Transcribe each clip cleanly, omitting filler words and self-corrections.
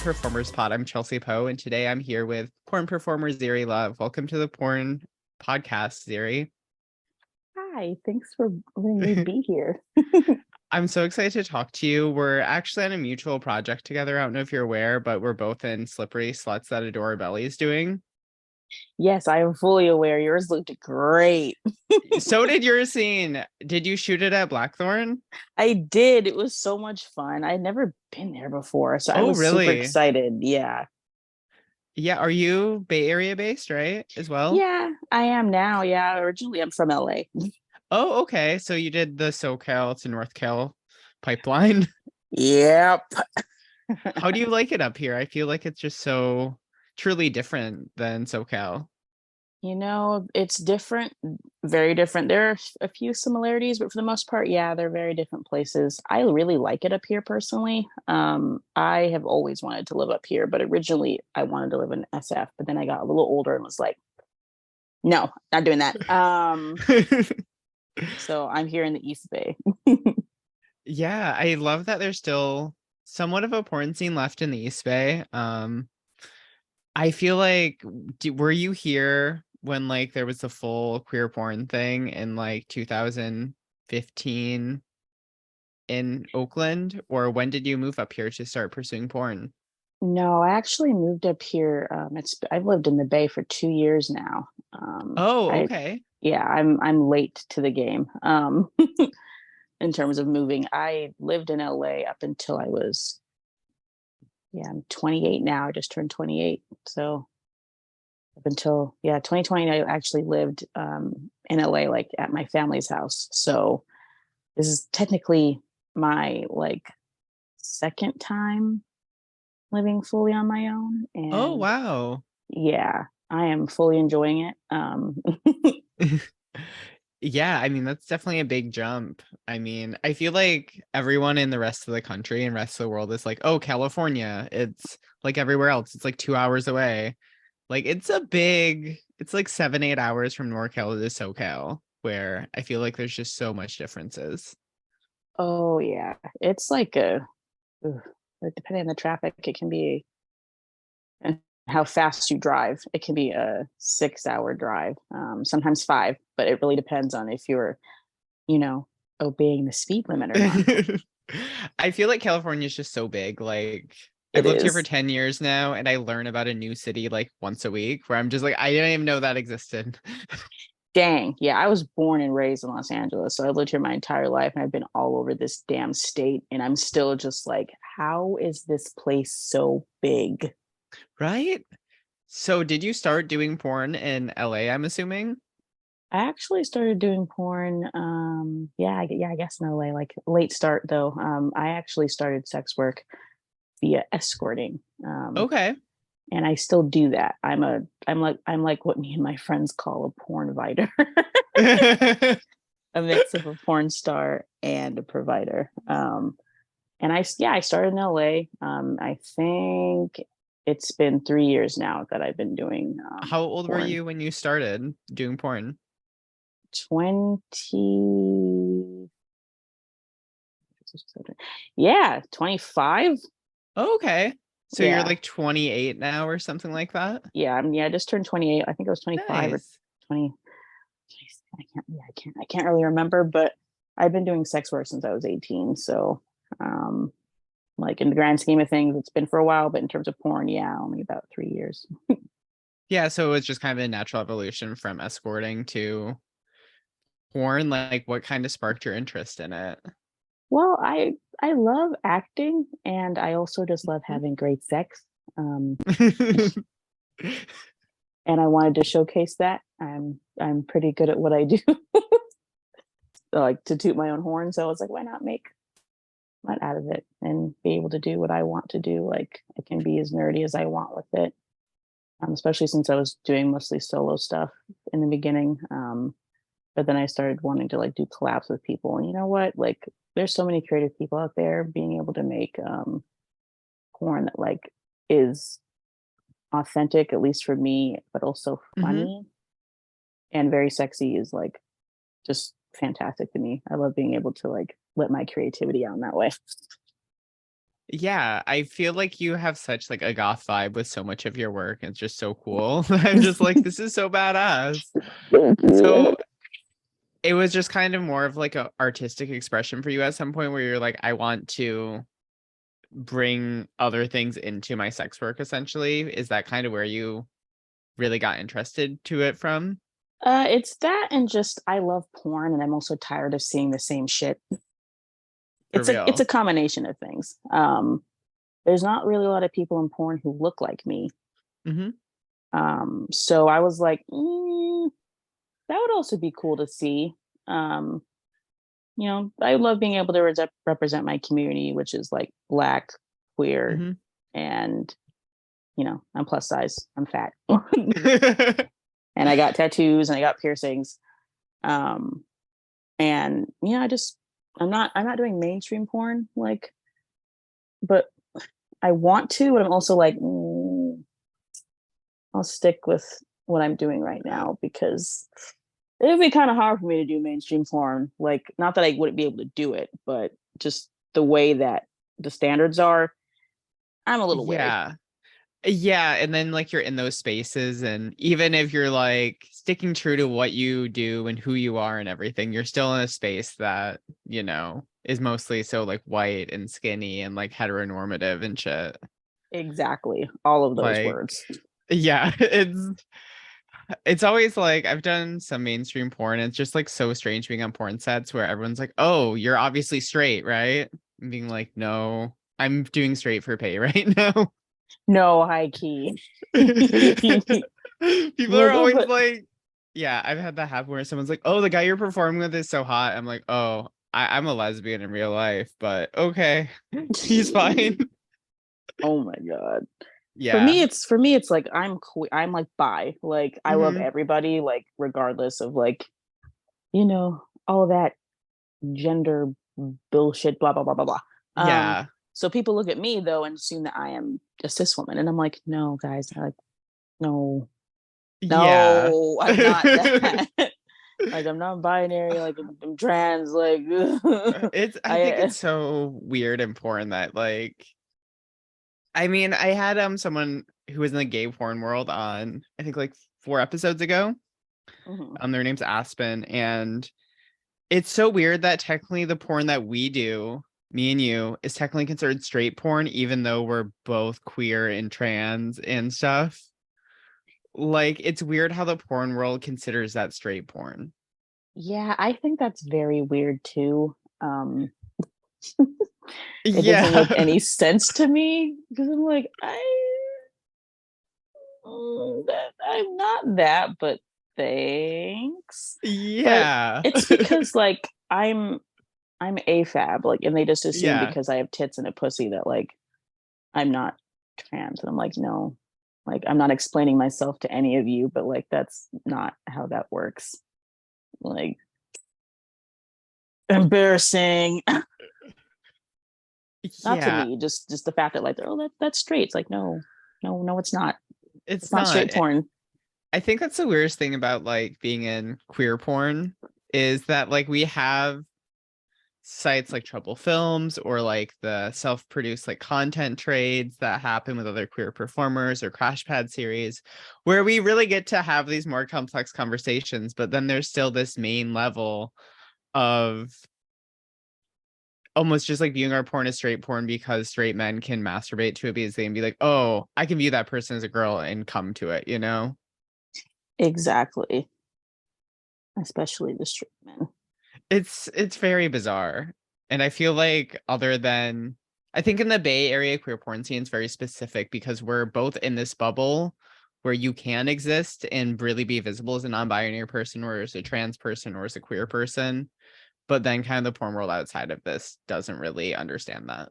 Performers Pod. I'm Chelsea Poe, and today I'm here with porn performer Zuri Love. Welcome to the porn podcast, Zuri. Hi, thanks for letting me be here. I'm so excited to talk to you. We're actually on a mutual project together. I don't know if you're aware, but we're both in Slippery Sluts That Adore Bellies doing. Yes, I am fully aware. Yours looked great. So did your scene. Did you shoot it at Blackthorn? I did. It was so much fun. I'd never been there before, so I Oh, was super really? excited. Yeah. Yeah. Are you Bay Area based, right? As well? Yeah, I am now. Yeah, originally I'm from LA. Oh, okay. So you did the SoCal to North Cal pipeline. Yep. How do you like it up here? I feel like it's just so truly different than SoCal. It's different, very different. There are a few similarities, but for the most part, yeah, they're very different places. I really like it up here personally. I have always wanted to live up here, but originally I wanted to live in SF, but then I got a little older and was like, no, not doing that. So I'm here in the East Bay. Yeah, I love that there's still somewhat of a porn scene left in the East Bay. I feel like were you here when like there was the full queer porn thing in like 2015 in Oakland, or when did you move up here to start pursuing porn? No, I actually moved up here. I've lived in the Bay for 2 years now. Oh, I okay. Yeah, I'm late to the game. In terms of moving, I lived in LA up until I was, yeah, I'm 28 now. I just turned 28, so up until, yeah, 2020, I actually lived in LA, like at my family's house. So this is technically my like second time living fully on my own, Oh, and wow. yeah, I am fully enjoying it. Yeah, I mean, that's definitely a big jump. I mean, I feel like everyone in the rest of the country and rest of the world is like, oh, California. It's like everywhere else. It's like 2 hours away. Like it's like 7, 8 hours from NorCal to SoCal, where I feel like there's just so much differences. Oh yeah, it's like ugh, depending on the traffic, it can be, and how fast you drive. It can be a 6 hour drive, sometimes five, but it really depends on if you're, you know, obeying the speed limit or not. I feel like California is just so big. Like I've It lived here for is. 10 years now and I learn about a new city like once a week where I'm just like, I didn't even know that existed. Dang. Yeah, I was born and raised in Los Angeles. So I've lived here my entire life and I've been all over this damn state. And I'm still just like, how is this place so big? Right? So did you start doing porn in LA, I'm assuming? I actually started doing porn. I guess in LA, like late start though. I actually started sex work via escorting. Okay. And I still do that. I'm like what me and my friends call a porn provider. A mix of a porn star and a provider. And I started in LA. I think it's been 3 years now that I've been doing How old were porn. you when you started doing porn? 20, yeah, 25. Oh, okay. So you're Yeah, like 28 now or something like that? I just turned 28. I think I was 25 or Nice. 20. I can't really remember, but I've been doing sex work since I was 18. So, um, like in the grand scheme of things, it's been for a while, but in terms of porn, yeah, only about 3 years. Yeah, so it was just kind of a natural evolution from escorting to porn. Like what kind of sparked your interest in it? Well, I love acting, and I also just love Mhm. having great sex. Um, and I wanted to showcase that. I'm pretty good at what I do, like to toot my own horn. So I was like, why not make fun out of it and be able to do what I want to do? Like I can be as nerdy as I want with it. Especially since I was doing mostly solo stuff in the beginning. But then I started wanting to like do collabs with people. And you know what? Like there's so many creative people out there. Being able to make porn that like is authentic, at least for me, but also Hmm. funny and very sexy is like just fantastic to me. I love being able to like let my creativity out in that way. Yeah, I feel like you have such like a goth vibe with so much of your work. It's just so cool. I'm just like, this is so badass. Thank you. So it was just kind of more of like a artistic expression for you at some point where you're like, I want to bring other things into my sex work essentially. Is that kind of where you really got interested to it from? It's that and just I love porn and I'm also tired of seeing the same shit. For It's a real. combination of things. There's not really a lot of people in porn who look like me. Hmm. So I was like, that would also be cool to see. Um, I love being able to represent my community, which is like black, queer, Hmm. and I'm plus size, I'm fat, and I got tattoos and I got piercings. Um, and I'm not doing mainstream porn like, but I want to, but I'm also like, I'll stick with what I'm doing right now because it would be kind of hard for me to do mainstream porn. Like, not that I wouldn't be able to do it, but just the way that the standards are, I'm a little wary. Yeah. Yeah, and then like you're in those spaces, and even if you're like sticking true to what you do and who you are and everything, you're still in a space that, is mostly so like white and skinny and like heteronormative and shit. Exactly. All of those Like, words. yeah, it's always like I've done some mainstream porn. It's just like so strange being on porn sets where everyone's like, "Oh, you're obviously straight, right?" And being like, "No, I'm doing straight for pay right now." No, high key. People are Like, oh, always but like, yeah, I've had that happen where someone's like, "Oh, the guy you're performing with is so hot." I'm like, "Oh, I'm a lesbian in real life, but okay, he's fine." oh my god. Yeah. For me, it's like I'm queer. I'm like bi. Like I love Hmm. everybody, like regardless of like all of that gender bullshit. Blah blah blah blah blah. Yeah. So people look at me though and assume that I am a cis woman, and I'm like, no, guys, like no, Yeah. no, I'm not that. Like I'm not binary. Like I'm trans. Like I think I it's so weird and important that like I mean, I had someone who was in the gay porn world on I think like 4 episodes ago. mhm. Their name's Aspen, and it's so weird that technically the porn that we do, me and you, is technically considered straight porn, even though we're both queer and trans and stuff. Like, it's weird how the porn world considers that straight porn. Yeah, I think that's very weird too. It doesn't make Yeah. any sense to me because I'm like, I'm not that, but thanks. But Yeah. it's because like I'm AFAB, like, and they just assume Yeah. because I have tits and a pussy that like I'm not trans. And I'm like, no, like I'm not explaining myself to any of you, but like that's not how that works. Like embarrassing. Not to Yeah. me, just the fact that like, oh, that's straight. It's like, no, no, no, it's not. It's It's not not. straight porn. I think that's the weirdest thing about like being in queer porn is that like we have sites like Trouble Films or like the self-produced like content trades that happen with other queer performers or Crash Pad series where we really get to have these more complex conversations, but then there's still this main level of almost just like viewing our porn as straight porn because straight men can masturbate to it because they can be like, oh, I can view that person as a girl and come to it, you know? Exactly. Especially the straight men. It's very bizarre. And I feel like other than I think in the Bay Area queer porn scene is very specific because we're both in this bubble where you can exist and really be visible as a non-binary person or as a trans person or as a queer person. But then kind of the porn world outside of this doesn't really understand that.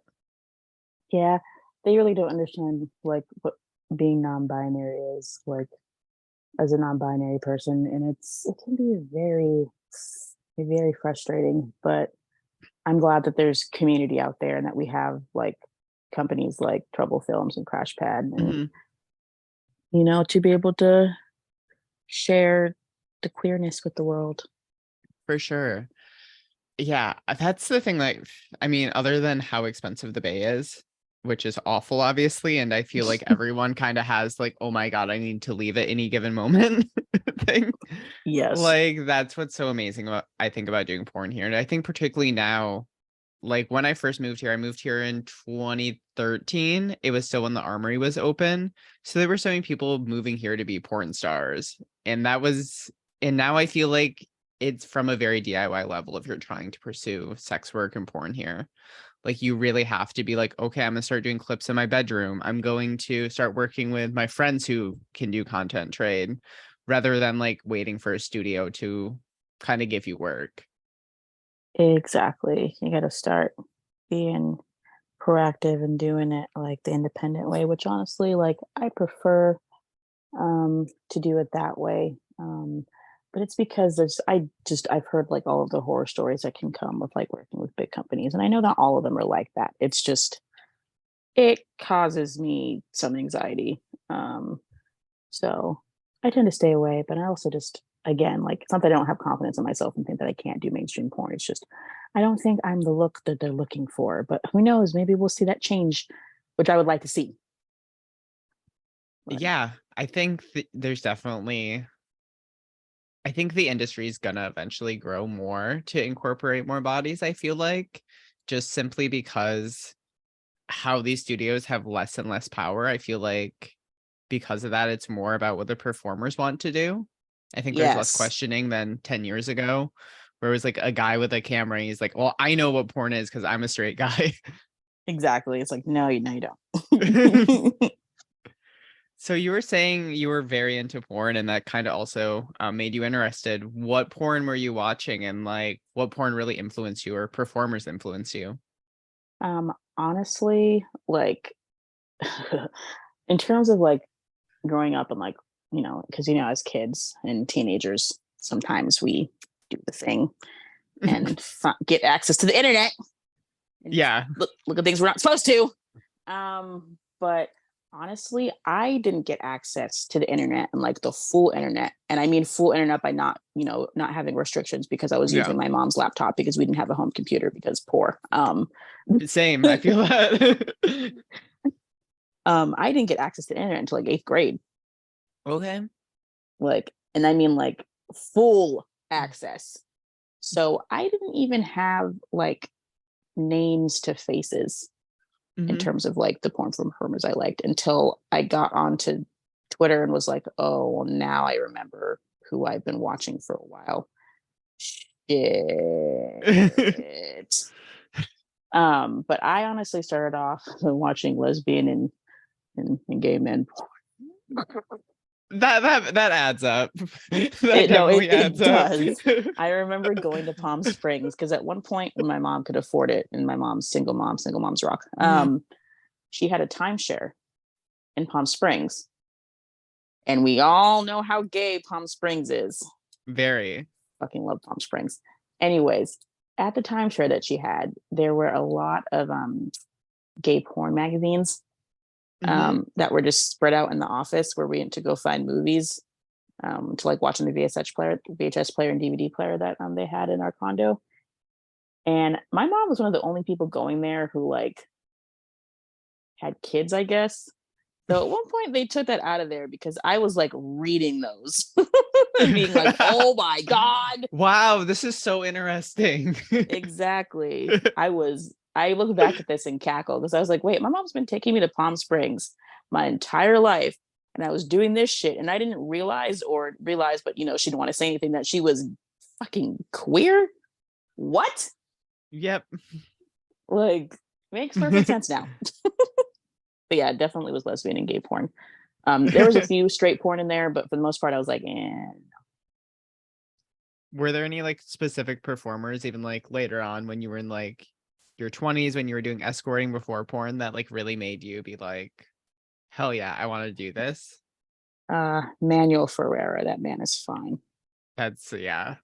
Yeah, they really don't understand like what being non-binary is like as a non-binary person, and it can be very frustrating. But I'm glad that there's community out there and that we have like companies like Trouble Films and Crash Pad, and Mhm. to be able to share the queerness with the world. For sure. Yeah, that's the thing. Like, I mean, other than how expensive the Bay is, which is awful, obviously. And I feel like everyone kind of has like, oh my God, I need to leave at any given moment thing. Yes. Like, that's what's so amazing about, I think, about doing porn here. And I think particularly now, like when I first moved here, I moved here in 2013. It was still when the Armory was open. So there were so many people moving here to be porn stars. And that was, and now I feel like it's from a very DIY level if you're trying to pursue sex work and porn here. Like you really have to be like, okay, I'm gonna start doing clips in my bedroom. I'm going to start working with my friends who can do content trade rather than like waiting for a studio to kind of give you work. Exactly. You got to start being proactive and doing it like the independent way, which honestly, like I prefer to do it that way. But it's because I've heard like all of the horror stories that can come with like working with big companies. And I know not all of them are like that. It's just it causes me some anxiety. Um, so I tend to stay away, but I also just again, like it's not that I don't have confidence in myself and think that I can't do mainstream porn. It's just I don't think I'm the look that they're looking for. But who knows? Maybe we'll see that change, which I would like to see. But Yeah, I think there's definitely, I think the industry is gonna eventually grow more to incorporate more bodies, I feel like, just simply because how these studios have less and less power. I feel like because of that, it's more about what the performers want to do. I think there's less yes, questioning than 10 years ago, where it was like a guy with a camera. And he's like, well, I know what porn is because I'm a straight guy. exactly. It's like no, you don't. So you were saying you were very into porn, and that kind of also made you interested. What porn were you watching, and like what porn really influenced you, or performers influenced you? Honestly, like in terms of like growing up and like because as kids and teenagers, sometimes we do the thing and get access to the internet and Yeah, look at things we're not supposed to. But honestly, I didn't get access to the internet and like the full internet. And I mean full internet by not having restrictions because I was yeah, using my mom's laptop because we didn't have a home computer because poor. same. I feel that. I didn't get access to the internet until like 8th grade. Okay. Like, and I mean like full access. So I didn't even have like names to faces in Hmm. terms of like the porn from performers I liked until I got onto Twitter and was like, oh, well, now I remember who I've been watching for a while. Shit. But I honestly started off watching lesbian and gay men porn. That adds up. That No, it, definitely it adds up. does. I remember going to Palm Springs because at one point when my mom could afford it, and my mom's single moms rock. Mhm. She had a timeshare in Palm Springs, and we all know how gay Palm Springs is. Very. Fucking love Palm Springs. Anyways, at the timeshare that she had, there were a lot of gay porn magazines Hmm. that were just spread out in the office where we went to go find movies to like watching the VHS player and DVD player that they had in our condo. And my mom was one of the only people going there who like had kids, I guess. So at one point they took that out of there because I was like reading those, being like, "Oh my god!" Wow, this is so interesting. Exactly. I look back at this and cackle because I was like, "Wait, my mom's been taking me to Palm Springs my entire life, and I was doing this shit, and I didn't realize, but she didn't want to say anything that she was fucking queer. What? Yep. Like makes perfect sense now." But yeah, it definitely was lesbian and gay porn. There was a few straight porn in there, but for the most part, I was like, Were there any like specific performers, even like later on when you were in like your 20s, when you were doing escorting before porn, that like really made you be like, hell yeah, I want to do this? Manuel Ferreira. That man is fine. That's, yeah.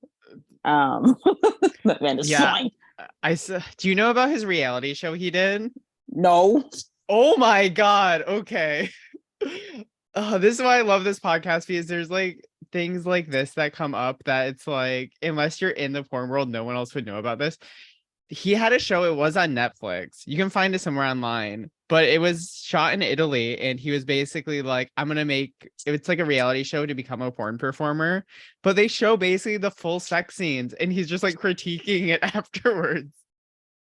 Um, that man is Yeah. fine. Do you know about his reality show he did? No. Oh my God. Okay. Oh, this is why I love this podcast because there's like things like this that come up that it's like, unless you're in the porn world, no one else would know about this. He had a show, it was on Netflix. You can find it somewhere online. but it was shot in Italy, and he was basically like, I'm gonna make it's like a reality show to become a porn performer, but they show basically the full sex scenes, and he's just like critiquing it afterwards.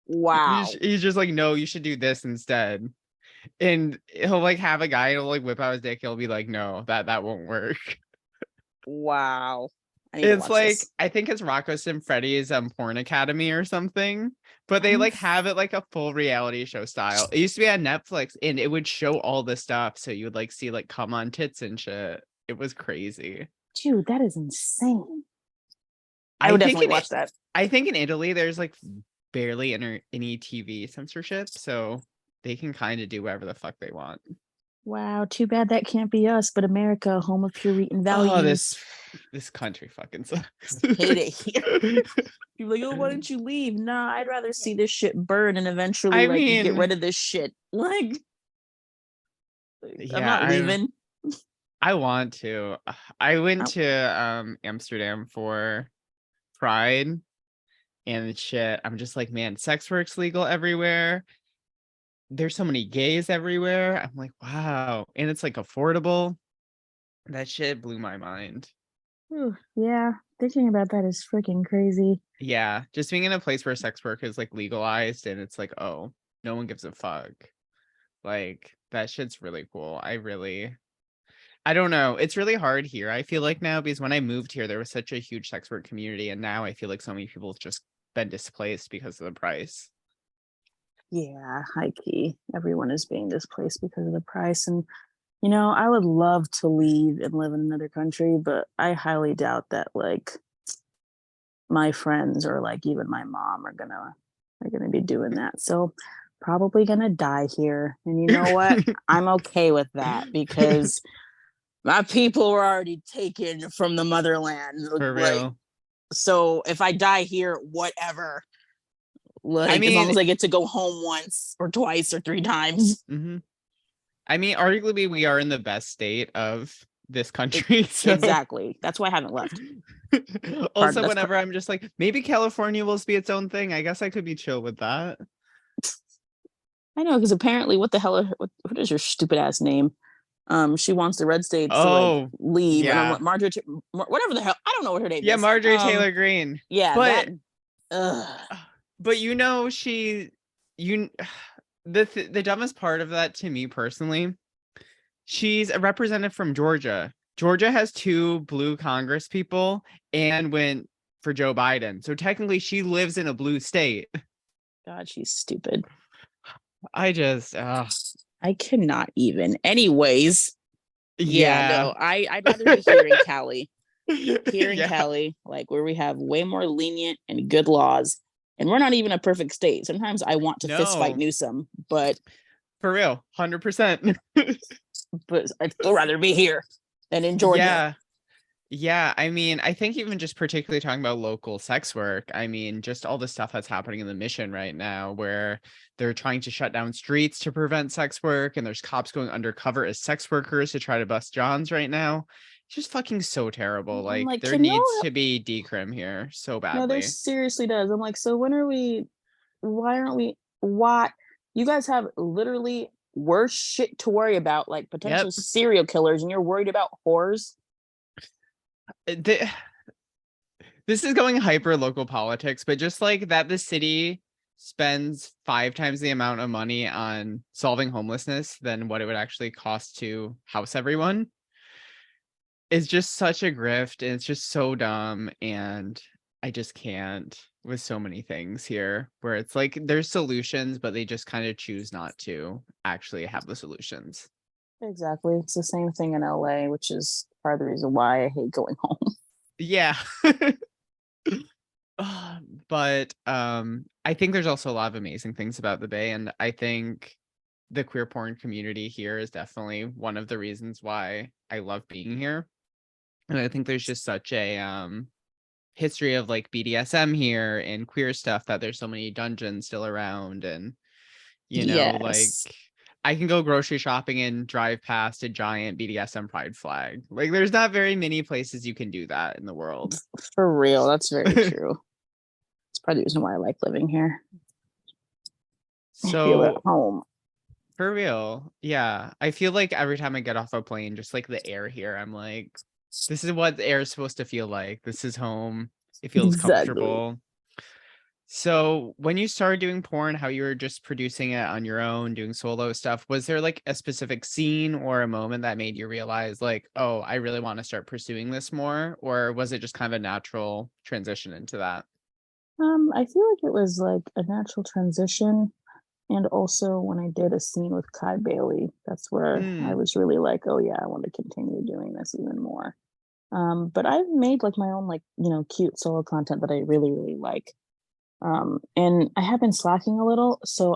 He's, Wow. he's just like, no, you should do this instead. And he'll like have a guy, he'll like whip out his dick, he'll be like, no, that won't work. Wow. I need to It's watch like this. I think it's Rocco Siffredi's Porn Academy or something, but they I'm like have it like a full reality show style. It used to be on Netflix, and it would show all the stuff, so you would like see like come on tits and shit. It was crazy. Dude, that is insane. I I would think definitely in watch that. I think in Italy there's like barely any TV censorship, so they can kind of do whatever the fuck they want. Wow, too bad that can't be us, but America, home of Puritan Oh, values. this country fucking sucks. Hate it here. You're like, oh, why don't you leave? Nah, I'd rather see this shit burn and eventually I like get mean, rid of this shit. Like, I'm yeah, not leaving. I want to. I went I, to Amsterdam for Pride, and shit. I'm just like, man, sex work's legal everywhere. There's so many gays everywhere. I'm like, wow. And it's like affordable. That shit blew my mind. yeah, thinking about that is freaking crazy. Yeah, just being in a place where sex work is like legalized, and it's like, oh, no one gives a fuck. Like that shit's really cool. I don't know. It's really hard here. I feel like now, because when I moved here, there was such a huge sex work community, and now I feel like so many people have just been displaced because of the price. Yeah, high key. Everyone is being displaced because of the price. And, you know, I would love to leave and live in another country, but I highly doubt that like my friends or like even my mom are gonna be doing that. So probably gonna die here. And you know what? I'm okay with that because my people were already taken from the motherland. For Like, real. so if I die here, whatever. I Like, as long mean, as I get to go home once or twice or three times. mhm. I mean, arguably, we are in the best state of this country. So Exactly. That's why I haven't left. also, That's whenever I'm just like, maybe California will be its own thing, I guess I could be chill with that. I know because apparently, what the hell? What is your stupid ass name? She wants the red states to like Oh, leave, and I'm yeah. like Margaret, whatever the hell. I don't know what her name Yeah, is. Marjorie Taylor Greene. Yeah, that. But Ugh. but you know, you the dumbest part of that to me personally, she's a representative from Georgia. Georgia has two blue Congress people and went for Joe Biden. So technically she lives in a blue state. God, she's stupid. I just I cannot even. Anyways, yeah, yeah. no, I'd rather be here in Cali. Here in Yeah. Cali, like where we have way more lenient and good laws. And we're not even a perfect state. Sometimes I want to fist fight No. Newsom, but For real. 100%. I'd still rather be here than in Georgia. Yeah. Yeah, I mean, I think even just particularly talking about local sex work, I mean, just all the stuff that's happening in the Mission right now, where they're trying to shut down streets to prevent sex work, and there's cops going undercover as sex workers to try to bust Johns right now. It's just fucking so terrible. I'm Like, like, there can needs y'all? to be decrim here so No, there badly. seriously does. I'm like, so when are we? Why aren't we? Why? You guys have literally worse shit to worry about, like potential Yep. serial killers, and you're worried about whores. The, this is going hyper local politics, but just like that, the city spends 5 times the amount of money on solving homelessness than what it would actually cost to house everyone is just such a grift, and it's just so dumb. And I just can't with so many things here where it's like there's solutions, but they just kind of choose not to actually have the solutions. Exactly. It's the same thing in LA, which is part of the reason why I hate going home. Yeah. But I think there's also a lot of amazing things about the Bay, and I think the queer porn community here is definitely one of the reasons why I love being here. And I think there's just such a history of like BDSM here and queer stuff that there's so many dungeons still around, and like Yes, I can go grocery shopping and drive past a giant BDSM pride flag. Like there's not very many places you can do that in the world. for real. That's very true. It's part of the reason why I like living here. I feel at So home. For real. Yeah. I feel like every time I get off a plane, just like the air here, I'm like, this is what the air is supposed to feel like. This is home. It feels Exactly. comfortable. So when you started doing porn, how you were just producing it on your own, doing solo stuff, was there like a specific scene or a moment that made you realize like, oh, I really want to start pursuing this more? Or was it just kind of a natural transition into that? I feel like it was like a natural transition. And also when I did a scene with Kai Bailey, that's where I Mm, was really like, oh yeah, I want to continue doing this even more. But I've made like my own like, cute solo content that I really, really like. And I have been slacking a little, so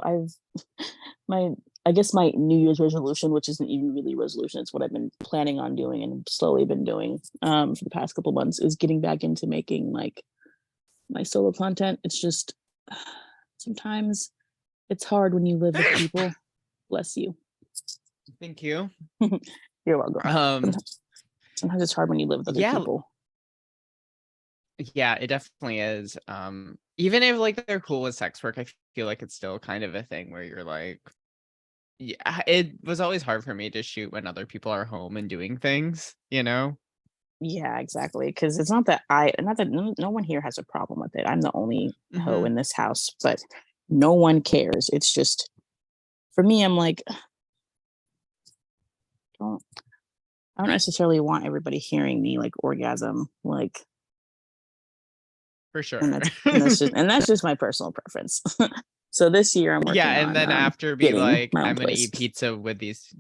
my I guess my New Year's resolution, which isn't even really a resolution, it's what I've been planning on doing and slowly been doing for the past couple months, is getting back into making like my solo content. It's just sometimes it's hard when you live with people. Bless you. thank you. You're welcome. Um, Sometimes it's hard when you live with other yeah, people. yeah, it definitely is. Even if like they're cool with sex work, I feel like it's still kind of a thing where you're like, yeah, it was always hard for me to shoot when other people are home and doing things, you know? Yeah, exactly. Because it's not that no one here has a problem with it. I'm the only hoe Hmm. in this house, but no one cares. It's just for me, I'm like, don't I don't necessarily want everybody hearing me like orgasm, like, For and sure. that's just my personal preference. So this year I'm Yeah, working and on then after be getting like, my own I'm gonna place. eat pizza with these.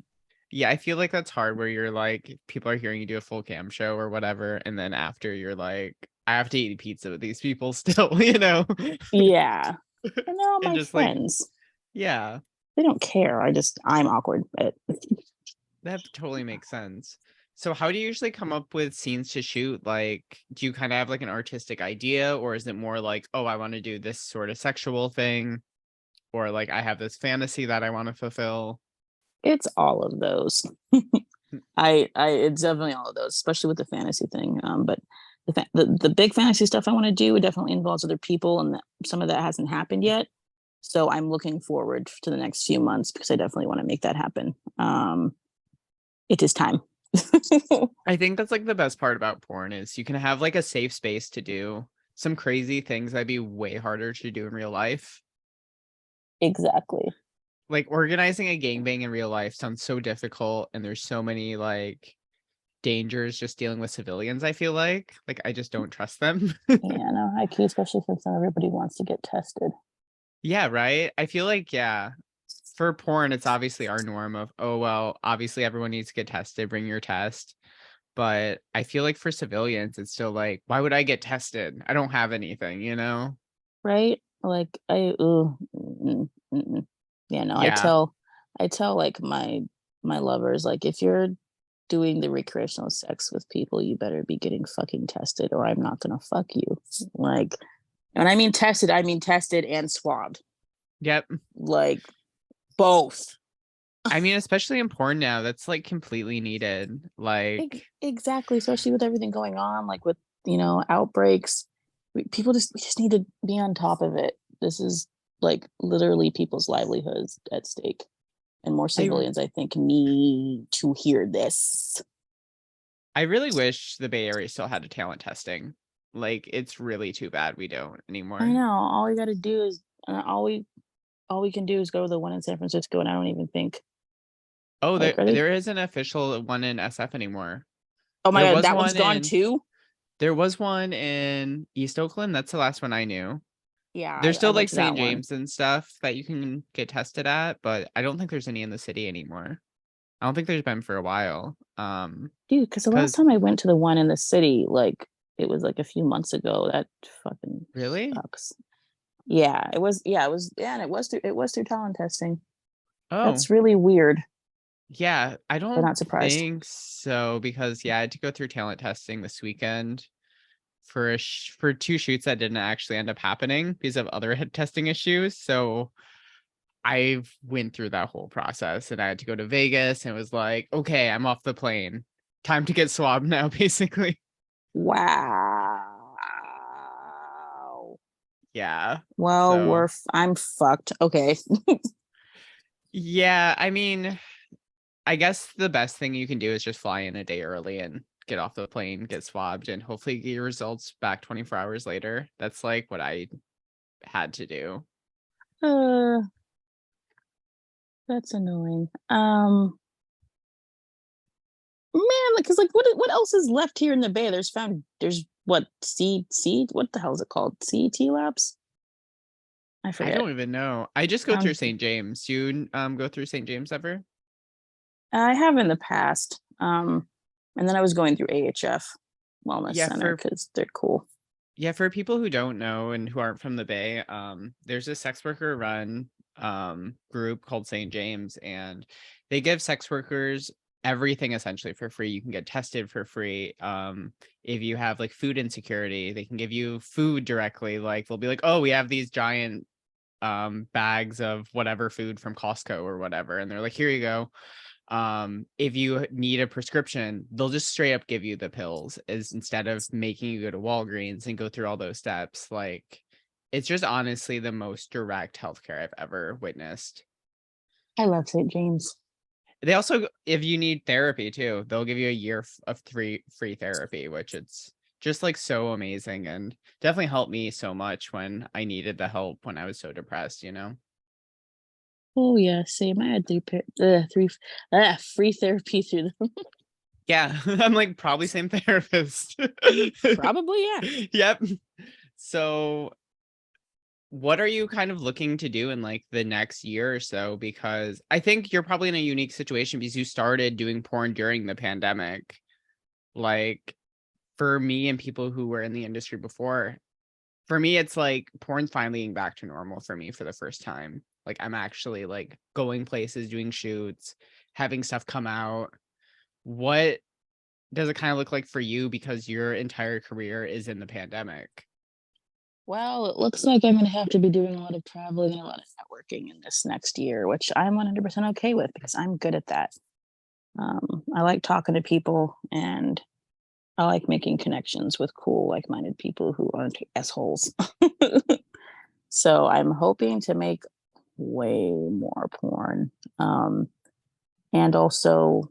Yeah, I feel like that's hard where you're like, people are hearing you do a full cam show or whatever, and then after you're like, I have to eat pizza with these people still, you know? Yeah, and they're all And my just like, friends. yeah, They don't care. I'm awkward. But that totally makes sense. So how do you usually come up with scenes to shoot? Like, do you kind of have like an artistic idea, or is it more like, oh, I want to do this sort of sexual thing, or like I have this fantasy that I want to fulfill? it's all of those. I it's definitely all of those, especially with the fantasy thing. But the big fantasy stuff I want to do, it definitely involves other people, and some of that hasn't happened yet. So I'm looking forward to the next few months because I definitely want to make that happen. It is time. I think that's like the best part about porn is you can have like a safe space to do some crazy things that'd be way harder to do in real life. Exactly. Like organizing a gangbang in real life sounds so difficult, and there's so many like dangers just dealing with civilians, I feel like I just don't trust them. Yeah, no, high key, especially since not everybody wants to get tested. Yeah, right. I feel like, yeah, for porn it's obviously our norm of, oh well, obviously everyone needs to get tested, bring your test. But I feel like for civilians it's still like, why would I get tested? I don't have anything, you know? Right? Like yeah, no, Yeah. I tell like my lovers, like, if you're doing the recreational sex with people, you better be getting fucking tested or I'm not gonna fuck you. Like, and I mean tested and swabbed. Yep. Like both. I mean, especially in porn now, that's like completely needed. Like, Exactly, especially with everything going on, like with outbreaks. We just need to be on top of it. This is like literally people's livelihoods at stake, and more I civilians, I think, need to hear this. I really wish the Bay Area still had a talent testing. Like, it's really too bad we don't I anymore. know. All we got to do is all we can do is go to the one in San Francisco, and I don't even think Oh, like, there are they? there isn't an official one in SF anymore. Oh my There god, was that one's one gone in too. there was one in East Oakland. That's the last one I knew. Yeah, There's I still went like to that St. one, James and stuff that you can get tested at, but I don't think there's any in the city anymore. I don't think there's been for a while. dude. Because the last Because time I went to the one in the city, like it was like a few months ago. That fucking really? sucks. Yeah, it was. Yeah, it was. Yeah, and it was through talent testing. Oh, That's really weird, yeah, I but don't not surprised. think so because yeah, I had to go through talent testing this weekend for for two shoots that didn't actually end up happening because of other head testing issues. So I went through that whole process and I had to go to Vegas and it was like, okay, I'm off the plane. Time to get swabbed now, basically. Wow. Yeah. Well, So I'm fucked. Okay. Yeah, I mean, I guess the best thing you can do is just fly in a day early and get off the plane, get swabbed, and hopefully get your results back 24 hours later. That's like what I had to do. Uh, that's annoying. Man, because like what else is left here in the Bay? There's what what the hell is it called? CET labs? I I forget. don't even know. I just go through Um, St. James. You go through St. James ever? I have in the past. And then I was going through AHF Wellness Yeah, Center for because they're cool. for people who don't know and who aren't from the Bay, there's a sex worker run group called St. James, and they give sex workers everything essentially for free. You can get tested for free. If you have like food insecurity, they can give you food directly. Like they'll be like, "Oh, we have these giant bags of whatever food from Costco or whatever," and they're like, "Here you go." If you need a prescription, they'll just straight up give you the pills, is instead of making you go to Walgreens and go through all those steps. Like, it's just honestly the most direct healthcare I've ever witnessed. I love St. James. They also, if you need therapy too, they'll give you a year of free therapy, which it's just like so amazing and definitely helped me so much when I needed the help when I was so depressed, you know? Oh yeah, same. I had free therapy through them. Yeah, I'm like probably same therapist. Probably, yeah. Yep. So, what are you kind of looking to do in like the next year or so? Because I think you're probably in a unique situation because you started doing porn during the pandemic. Like for me and people who were in the industry before, for me, it's like porn's finally getting back to normal for me for the first time. Like I'm actually like going places, doing shoots, having stuff come out. What does it kind of look like for you because your entire career is in the pandemic? Well, it looks like I'm going to have to be doing a lot of traveling and a lot of networking in this next year, which I'm 100% okay with because I'm good at that. I like talking to people and I like making connections with cool, like minded people who aren't assholes. So I'm hoping to make way more porn, and also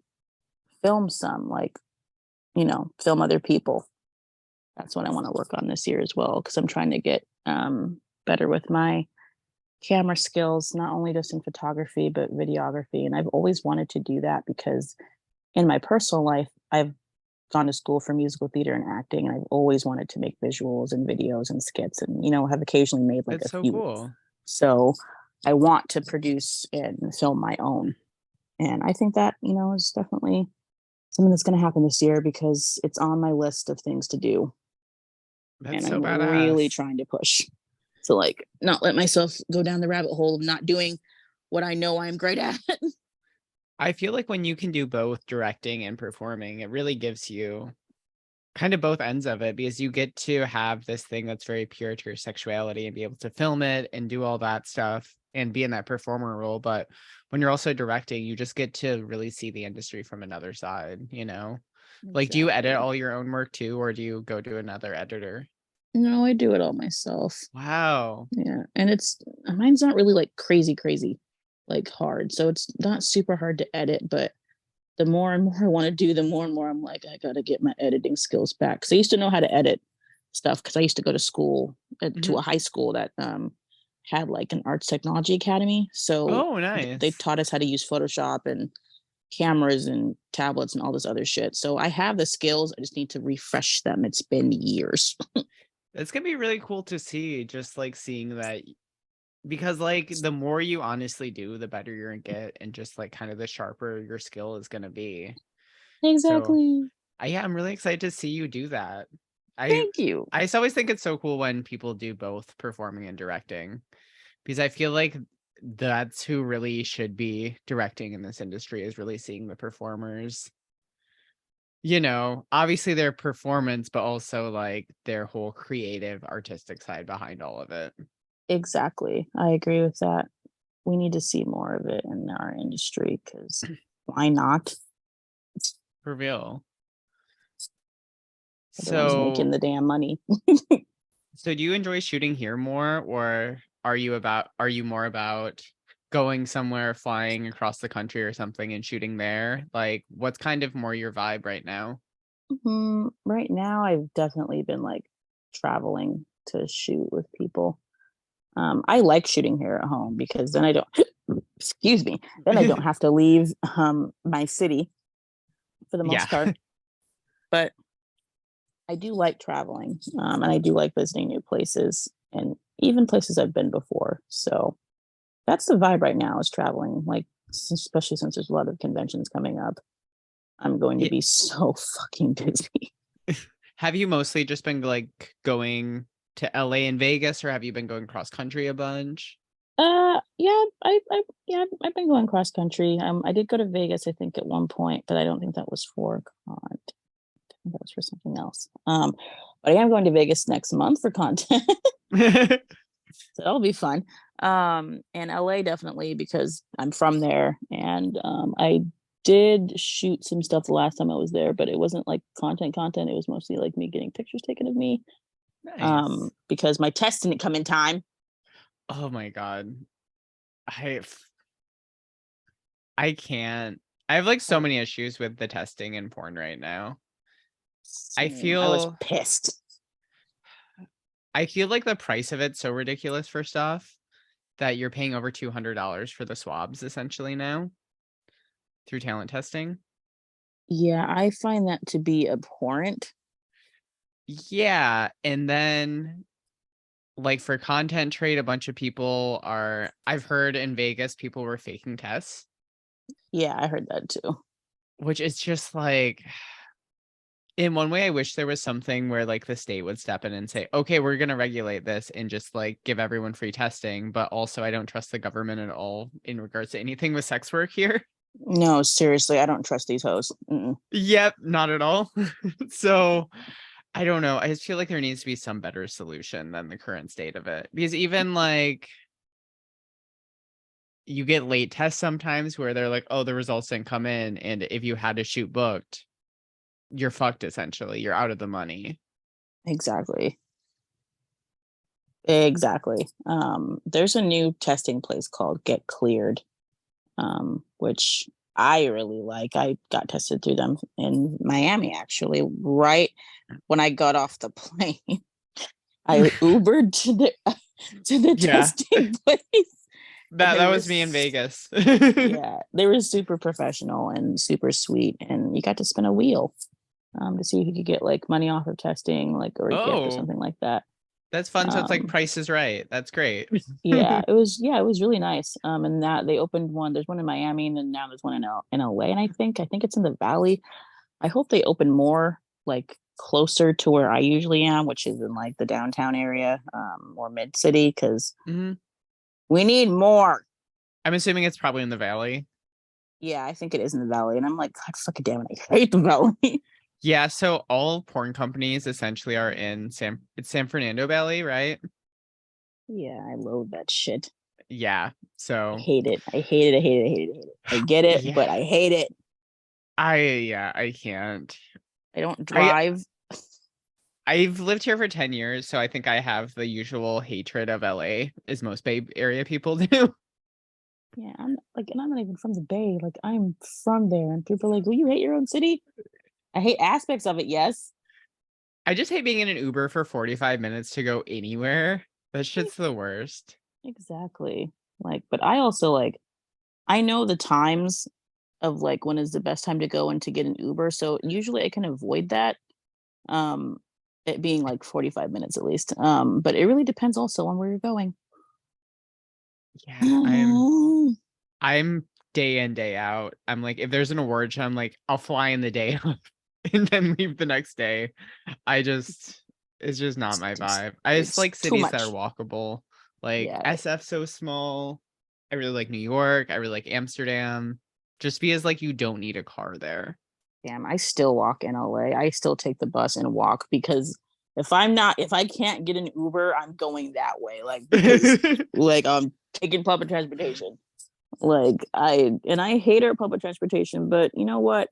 film some, like, film other people. That's what I want to work on this year as well because I'm trying to get better with my camera skills, not only just in photography, but videography. And I've always wanted to do that because in my personal life, I've gone to school for musical theater and acting, and I've always wanted to make visuals and videos and skits and, have occasionally made like That's a so few. cool. So I want to produce and film my own. And I think that, is definitely something that's going to happen this year because it's on my list of things to do. That's And so I'm really badass. trying to push to like not let myself go down the rabbit hole of not doing what I know I'm great at. I feel like when you can do both directing and performing, it really gives you kind of both ends of it because you get to have this thing that's very pure to your sexuality and be able to film it and do all that stuff and be in that performer role. But when you're also directing, you just get to really see the industry from another side, you know? Like, do you edit Exactly. all your own work too, or do you go to another editor? No, I do it all myself. Wow. Yeah. And mine's not really like crazy, crazy, like hard. So it's not super hard to edit, but the more and more I want to do, the more and more I'm like, I got to get my editing skills back. Because I used to know how to edit stuff because I used to go to school, to a Mhm. high school that had like an arts technology academy. So Oh, they nice. taught us how to use Photoshop and cameras and tablets and all this other shit. So I have the skills. I just need to refresh them. It's been years. It's gonna be really cool to see, just like seeing that because like the more you honestly do, the better you're gonna get, and just like kind of the sharper your skill is gonna be. So Exactly. I'm really excited to see you do that. I Thank you. I just always think it's so cool when people do both performing and directing because I feel like that's who really should be directing in this industry is really seeing the performers. Obviously their performance, but also like their whole creative artistic side behind all of it. Exactly. I agree with that. We need to see more of it in our industry because why not? For real. They're the ones making So the damn money. so do you enjoy shooting here more or are you more about going somewhere, flying across the country or something and shooting there? Like, what's kind of more your vibe right now? Right now, I've definitely been like traveling to shoot with people. I like shooting here at home because then I don't, excuse me, then I don't have to leave my city for the Yeah. most part. But I do like traveling, and I do like visiting new places and even places I've been before. So that's the vibe right now is traveling, like especially since there's a lot of conventions coming up. I'm going to Yeah. be so fucking busy. Have you mostly just been like going to LA and Vegas, or have you been going cross country a bunch? Yeah, yeah, I've been going cross country. I did go to Vegas, I think, at one point, but I don't think that was for con. I think that was for something else. But I am going to Vegas next month for content, so that'll be fun. And LA definitely because I'm from there, and I did shoot some stuff the last time I was there, but it wasn't like content. It was mostly like me getting pictures taken of me. Nice. Because my test didn't come in time. Oh my God. I I can't. I have like so Oh, many issues with the testing in porn right now. I same. I was feel pissed. I feel like the price of it's so ridiculous for stuff that you're paying over $200 for the swabs essentially now through talent testing. Yeah, I find that to be abhorrent. Yeah, and then like for content trade, a bunch of people are I've heard in Vegas people were faking tests, Yeah, I heard that too. which is just like in one way I wish there was something where like the state would step in and say, "Okay, we're going to regulate this and just like give everyone free testing," but also I don't trust the government at all in regards to anything with sex work here. No, seriously, I don't trust these hoes. Mm-mm. Yep, not at all. So I don't know. I just feel like there needs to be some better solution than the current state of it. Because even like you get late tests sometimes where they're like, oh, the results didn't come in. And if you had a shoot booked, you're fucked essentially. You're out of the money. Exactly. Exactly. There's a new testing place called Get Cleared, which I really like. I got tested through them in Miami actually, right when I got off the plane. I Ubered to the Yeah. testing place. And That was me in Vegas. yeah, they were super professional and super sweet, and you got to spin a wheel to see if you could get like money off of testing, like or a gift or Oh, something like that. that's fun. So it's like Um, Price is Right. That's great. it was really nice. And that they opened one. There's one in Miami, and then now there's one in LA, and I think it's in the Valley. I hope they open more like closer to where I usually am, which is in like the downtown area, or mid city, because Mhm. we need more. I'm assuming it's probably in the Valley. Yeah, I think it is in the Valley, and I'm like, God, fucking damn it, I hate the Valley. Yeah, so all porn companies essentially are in it's San Fernando Valley, right? Yeah, I loathe that shit. Yeah. I So hate it. I hate it. I hate it. I hate it. I hate it. I get it, yeah. but I hate it. I can't. I don't I drive. I've lived here for 10 years, so I think I have the usual hatred of LA as most Bay Area people do. Yeah, I'm like, and I'm not even from the Bay. Like, I'm from there, and people are like, "Will you hate your own city?" I hate aspects of it. Yes, I just hate being in an Uber for 45 minutes to go anywhere. That shit's the worst. exactly. Like, but I also like, I know the times of like when is the best time to go and to get an Uber. So usually I can avoid that. Um, it being like 45 minutes at least. But it really depends also on where you're going. Yeah, I'm day in, day out. I'm like, if there's an award show, I'm like, I'll fly in the day of and then leave the next day. It's just not my vibe. I just It's like too cities that are much. walkable. Like Yeah, SF so small. I really like New York. I really like Amsterdam. Just because like you don't need a car there. damn, I still walk in LA. I still take the bus and walk because if I can't get an Uber, I'm going that way. Like, because like I'm taking public transportation. Like I hate our public transportation, but you know what?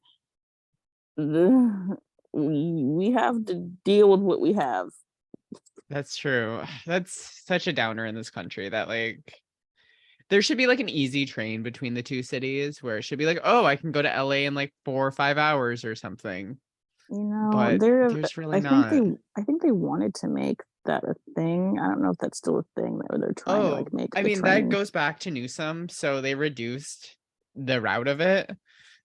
We have to deal with what we have. That's true. That's such a downer in this country that like There should be like an easy train between the two cities where it should be like, oh, I can go to LA in like 4 or 5 hours or something. You know, But they're there's really not. I think they wanted to make that a thing. I don't know if that's still a thing that they're trying to Oh, like make I the mean, that train. goes back to Newsom, so they reduced the route of it.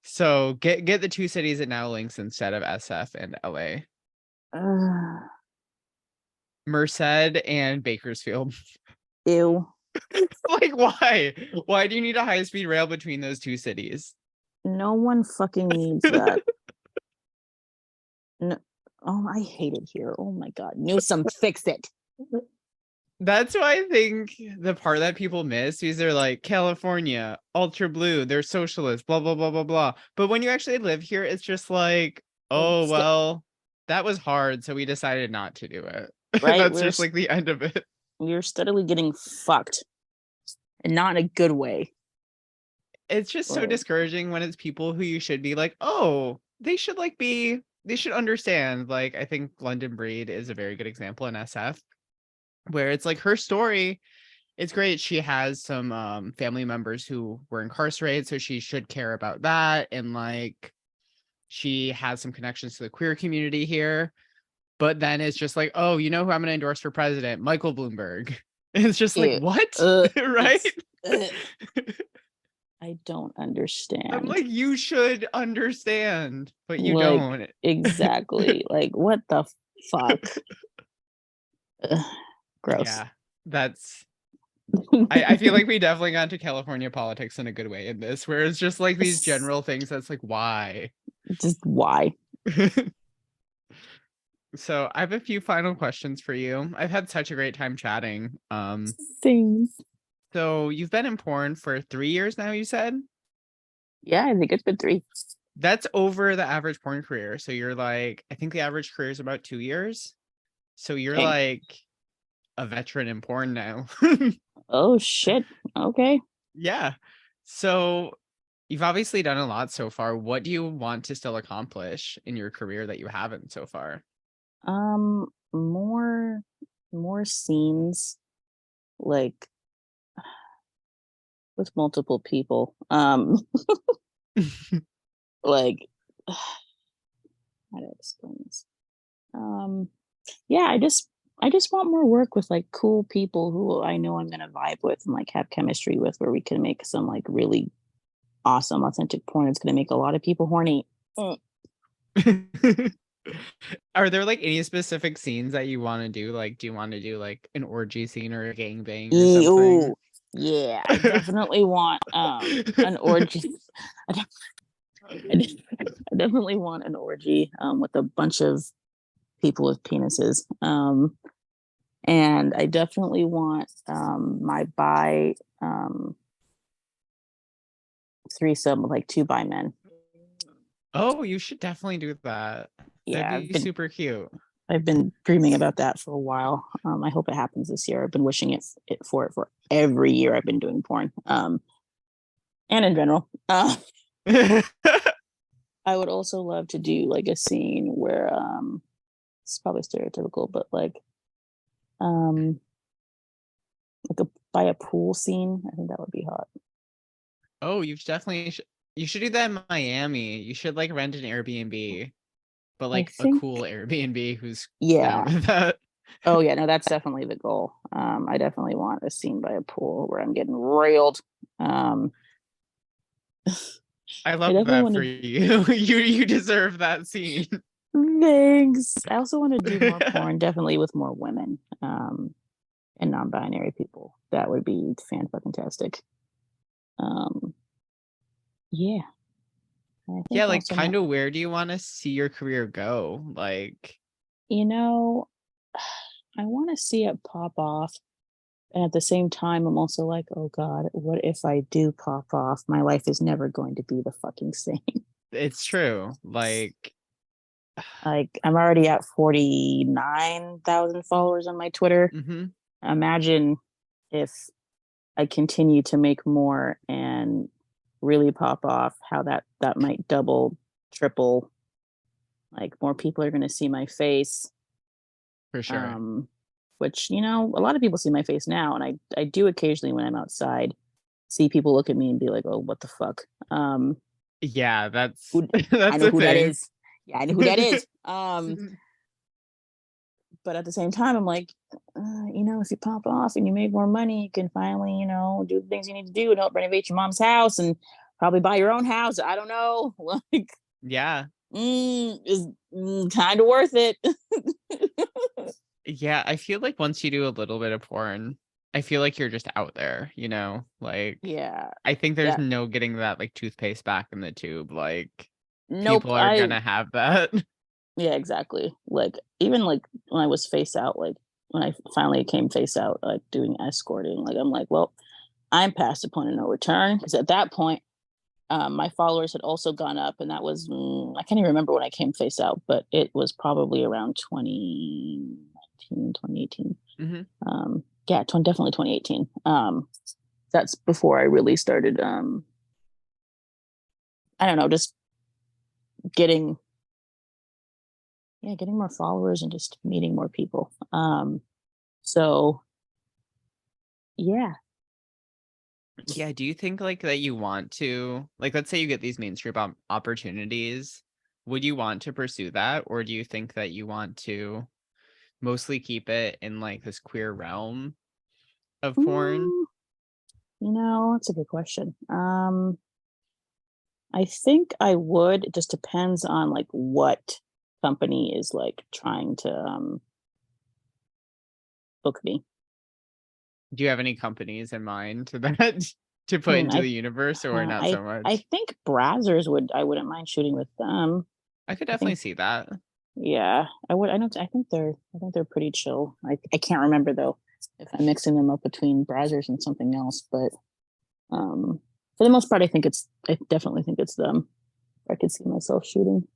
So get the two cities it now links instead of SF and LA. Uh, Merced and Bakersfield. ew. Like why? Why do you need a high-speed rail between those two cities? No one fucking needs that. No. Oh, I hate it here. Oh my god. Newsom, fix it. That's why I think the part that people miss is they're like California, ultra blue, they're socialist, blah blah blah blah blah. But when you actually live here, it's just like, oh well, that was hard, so we decided not to do it. Right? That's just like the end of it. You're steadily getting fucked, and not in a good way. It's just so Like, discouraging when it's people who you should be like, oh, they should understand. Like, I think London Breed is a very good example in SF, where it's like her story, it's great. She has some family members who were incarcerated, so she should care about that. And like she has some connections to the queer community here. But then it's just like, oh, you know who I'm gonna endorse for president? Michael Bloomberg. And it's just like, ew. what? Right? I don't I'm understand. like, you should understand, but you Like, don't. exactly. Like, what the fuck? Ugh, gross. Yeah, that's I feel like we definitely got into California politics in a good way in this, where it's just like these general things that's like, why? Just why? So I have a few final questions for you. I've had such a great time chatting. Things. So you've been in porn for 3 years now, you said? Yeah, I think it's been 3. That's over the average porn career. So you're like, I think the average career is about 2 years. So you're Dang. like a veteran in porn now. Oh shit. Okay. Yeah. So you've obviously done a lot so far. What do you want to still accomplish in your career that you haven't so far? More scenes, like with multiple people. Like how to explain this? Um, yeah, I just want more work with like cool people who I know I'm gonna vibe with and like have chemistry with, where we can make some like really awesome, authentic porn. It's gonna make a lot of people horny. Mm. Are there like any specific scenes that you want to do? Like, do you want to do like an orgy scene or a gangbang or something? Ooh, yeah, I definitely want an orgy. I, def- I definitely want an orgy with a bunch of people with penises. And I definitely want my bi threesome with like 2 bi men. Oh, you should definitely do that. That'd Yeah, be super cute. I've been dreaming about that for a while. I hope it happens this year. I've been wishing for every year I've been doing porn. And in general. I would also love to do like a scene where it's probably stereotypical, but um like a by a pool scene. I think that would be hot. Oh, you should do that in Miami. You should like rent an Airbnb, but I like a think, cool Airbnb who's down yeah. with that. Oh yeah, no, that's definitely the goal. I definitely want a scene by a pool where I'm getting railed. Um, I I love definitely that want for to. you. You deserve that scene. Thanks. I also want to do more porn, definitely with more women, and non-binary people. That would be fan fucking tastic. Um, yeah, I Yeah, think like also kind of where do you want to see your career go? Like, you know, I want to see it pop off. And at the same time, I'm also like, oh God, what if I do pop off? My life is never going to be the fucking same. it's true. Like, Like, I'm already at 49,000 followers on my Twitter. mhm. Imagine if I continue to make more and really pop off, how that might double, triple. Like, more people are going to see my face. For sure. Um, which, a lot of people see my face now, and I do occasionally when I'm outside. see people look at me and be like, "Oh, what the fuck?" Yeah, that's Who, I that's know the who that thing. is. Yeah, I know who that is. But at the same time, I'm like, if you pop off and you make more money, you can finally, do the things you need to do and help renovate your mom's house and probably buy your own house. I don't know. Like, Yeah. is kind of worth it. Yeah, I feel like once you do a little bit of porn, I feel like you're just out there, you know? Like Yeah. I think there's Yeah. no getting that like toothpaste back in the tube. Like Nope. people are gonna have that. Yeah, exactly. Like, even like when I was face out, like when I finally came face out, like doing escorting, like, I'm like, well, I'm past the point of no return. Cause at that point, my followers had also gone up, and that was, I can't even remember when I came face out, but it was probably around 2019, 2018. Hmm. Yeah, definitely 2018. That's before I really started, I don't know, just getting, yeah, getting more followers and just meeting more people. So yeah. Yeah, do you think like that you want to like let's say you get these mainstream opportunities, would you want to pursue that or do you think that you want to mostly keep it in like this queer realm of porn? Mm, that's a good question. I think I would. It just depends on like what company is like trying to book me. Do you have any companies in mind that to put Hmm, into the universe or not I so I much? think Brazzers would. I wouldn't mind shooting with them. I could I definitely think, see that. yeah, I would. I don't. I think they're pretty chill. I can't remember though if I'm mixing them up between Brazzers and something else, but um, for the most part, I definitely think it's them. I could see myself shooting.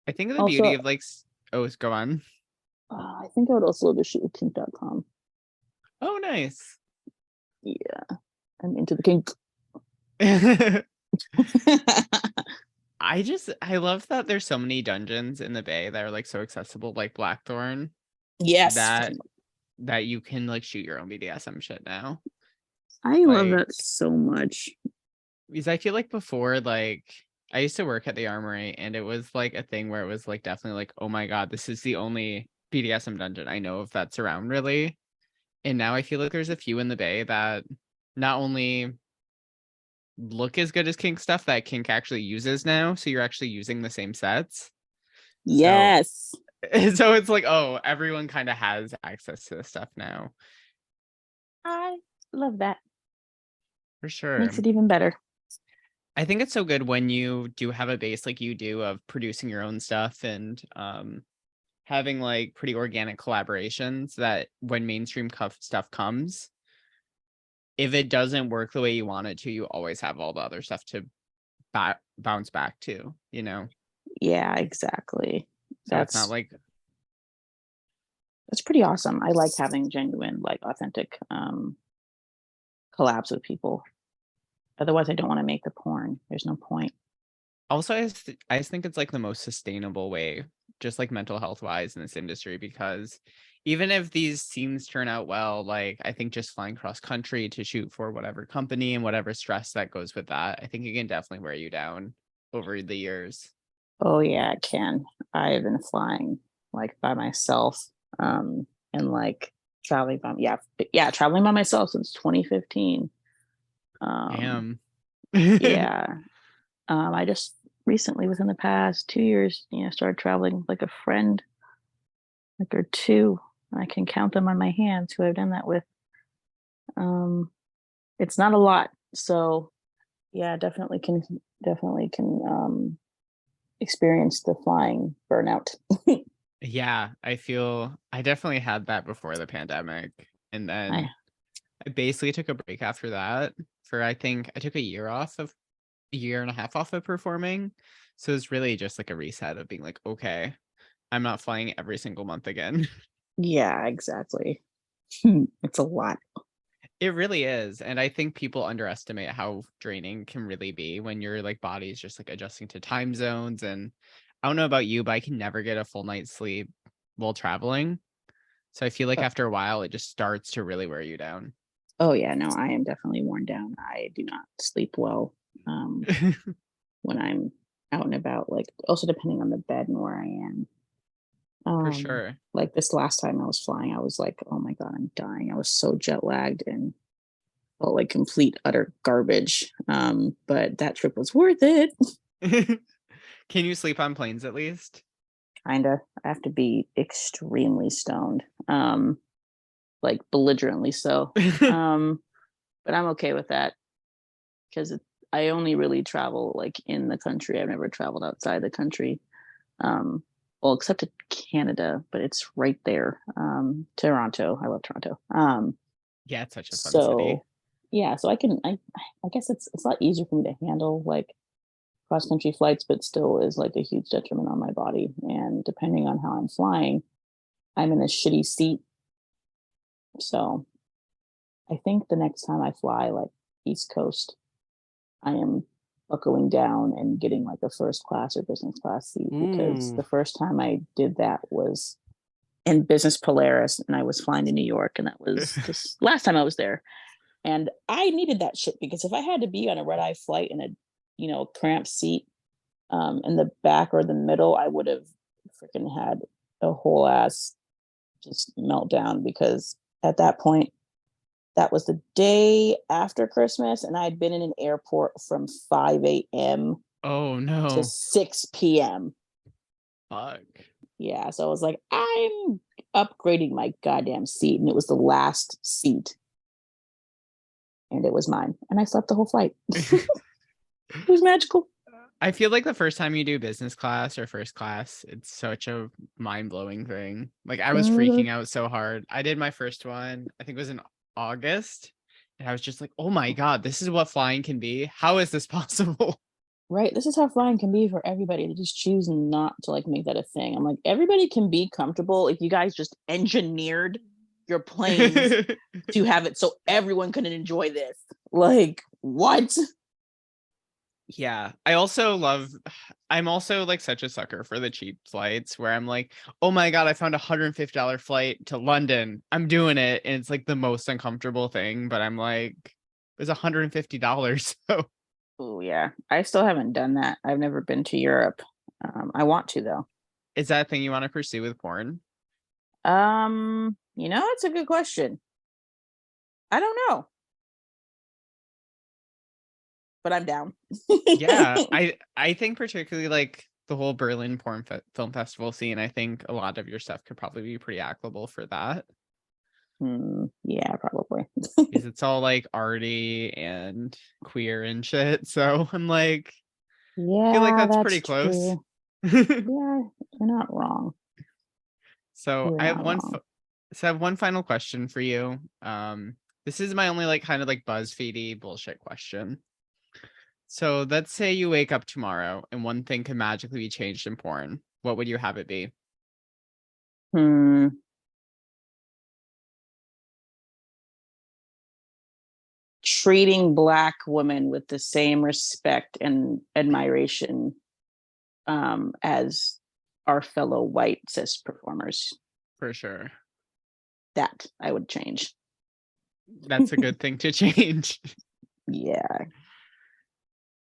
I think the beauty Also, of like oh, go on. I think I would also love to shoot with kink.com. Oh, nice. Yeah, I'm into the kink. I love that there's so many dungeons in the Bay that are like so accessible, like Blackthorn, Yes, that you can like shoot your own BDSM shit now. I love Like, that so much. because I feel like before, like I used to work at the Armory and it was like a thing where it was like definitely like, oh my God, this is the only BDSM dungeon I know of that's around really. And now I feel like there's a few in the Bay that not only look as good as kink stuff that kink actually uses now, so you're actually using the same sets. So Yes, so it's like, oh, everyone kind of has access to this stuff now. I love that. For Makes sure. it even better. I think it's so good when you do have a base like you do of producing your own stuff and having like pretty organic collaborations that when mainstream stuff comes, if it doesn't work the way you want it to, you always have all the other stuff to bounce back to, you know? Yeah, exactly. So it's not That's like, that's pretty awesome. I like having genuine, like authentic collabs with people. Otherwise, I don't want to make the porn. There's no point. also I just think it's like the most sustainable way, just like mental health wise in this industry, because even if these scenes turn out well, like I think just flying cross country to shoot for whatever company and whatever stress that goes with that, I think it can definitely wear you down over the years. Oh yeah, it can. I've been flying like by myself, and like traveling by traveling by myself since 2015. Um, Damn. yeah. I just recently, within the past 2 years, started traveling with like a friend, like or two. I can count them on my hands who I've done that with. Um, it's not a lot, so yeah, definitely can experience the flying burnout. Yeah, I feel I definitely had that before the pandemic. And I then I basically took a break after that for I think I took a year and a half off of performing. So it's really just like a reset of being like, okay, I'm not flying every single month again. Yeah, exactly. It's a lot. It really is. And I think people underestimate how draining can really be when your like body's just like adjusting to time zones. And I don't know about you, but I can never get a full night's sleep while traveling. So I feel like Uh, after a while, it just starts to really wear you down. Oh yeah, no, I am definitely worn down. I do not sleep well when I'm out and about. Like also depending on the bed and where I am. For Um, sure. like this last time I was flying, I was like, oh my god, I'm dying. I was so jet lagged and felt like complete utter garbage. But that trip was worth it. Can you sleep on planes at least? Kinda. I have to be extremely stoned. Like belligerently so. Um, but I'm okay with that because I only really travel like in the country. I've never traveled outside the country. Um, well, except to Canada, but it's right there. Toronto. I love Toronto. Yeah, it's such a fun city. So yeah, so I guess it's a lot easier for me to handle like cross country flights, but still is like a huge detriment on my body. And depending on how I'm flying, I'm in a shitty seat. So I think the next time I fly like East Coast, I am buckling down and getting like a first class or business class seat because Ooh. the first time I did that was in business Polaris and I was flying to New York and that was this last time I was there. And I needed that shit because if I had to be on a red eye flight in a, cramped seat in the back or the middle, I would have freaking had a whole ass just meltdown because at that point, that was the day after Christmas, and I'd been in an airport from 5 a.m. Oh to no. 6 p.m. Fuck. Yeah, so I was like, I'm upgrading my goddamn seat, and it was the last seat, and it was mine, and I slept the whole flight. It was magical. I feel like the first time you do business class or first class, it's such a mind-blowing thing. Like I was Mhm. freaking out so hard. I did my first one, I think it was in August, and I was just like, "Oh my God, this is what flying can be. How is this possible?" Right, this is how flying can be for everybody. They just choose not to like make that a thing. I'm like, everybody can be comfortable if you guys just engineered your planes to have it so everyone can enjoy this. Like, what? Yeah, I also love I'm also like such a sucker for the cheap flights where I'm like, "Oh my God, I found $150 flight to London. I'm doing it." And it's like the most uncomfortable thing, but I'm like, it's $150. So Oh yeah, I still haven't done that. I've never been to Europe. I want to though. is that a thing you want to pursue with porn? It's a good question. I don't know, but I'm down. Yeah, I think particularly like the whole Berlin film festival scene, I think a lot of your stuff could probably be pretty applicable for that Yeah, probably. because it's all like arty and queer and shit. So I'm like, I feel like Yeah, that's pretty that's close. true. Yeah, you're not wrong. So You're I have not wrong. so I have one final question for you. This is my only like kind of like BuzzFeedy bullshit question. So let's say you wake up tomorrow and one thing can magically be changed in porn. What would you have it be? Hmm. Treating black women with the same respect and admiration as our fellow white cis performers. For sure. That I would change. That's a good thing to change. Yeah.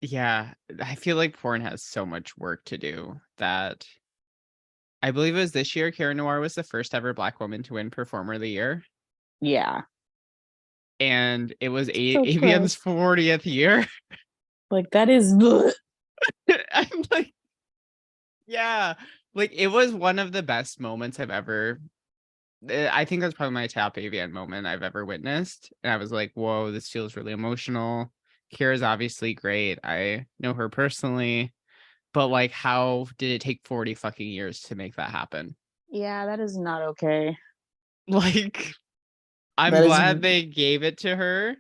Yeah, I feel like porn has so much work to do that I believe it was this year Karen Noir was the first ever black woman to win Performer of the Year. Yeah. And it was So AVN's proud. 40th year. Like that is I'm like, yeah, like it was one of the best moments I've ever. I think that's probably my top AVN moment I've ever witnessed. And I was like, whoa, this feels really emotional. Kira's obviously great. I know her personally, but like, how did it take 40 fucking years to make that happen? yeah, that is not okay. Like, I'm That is glad they gave it to her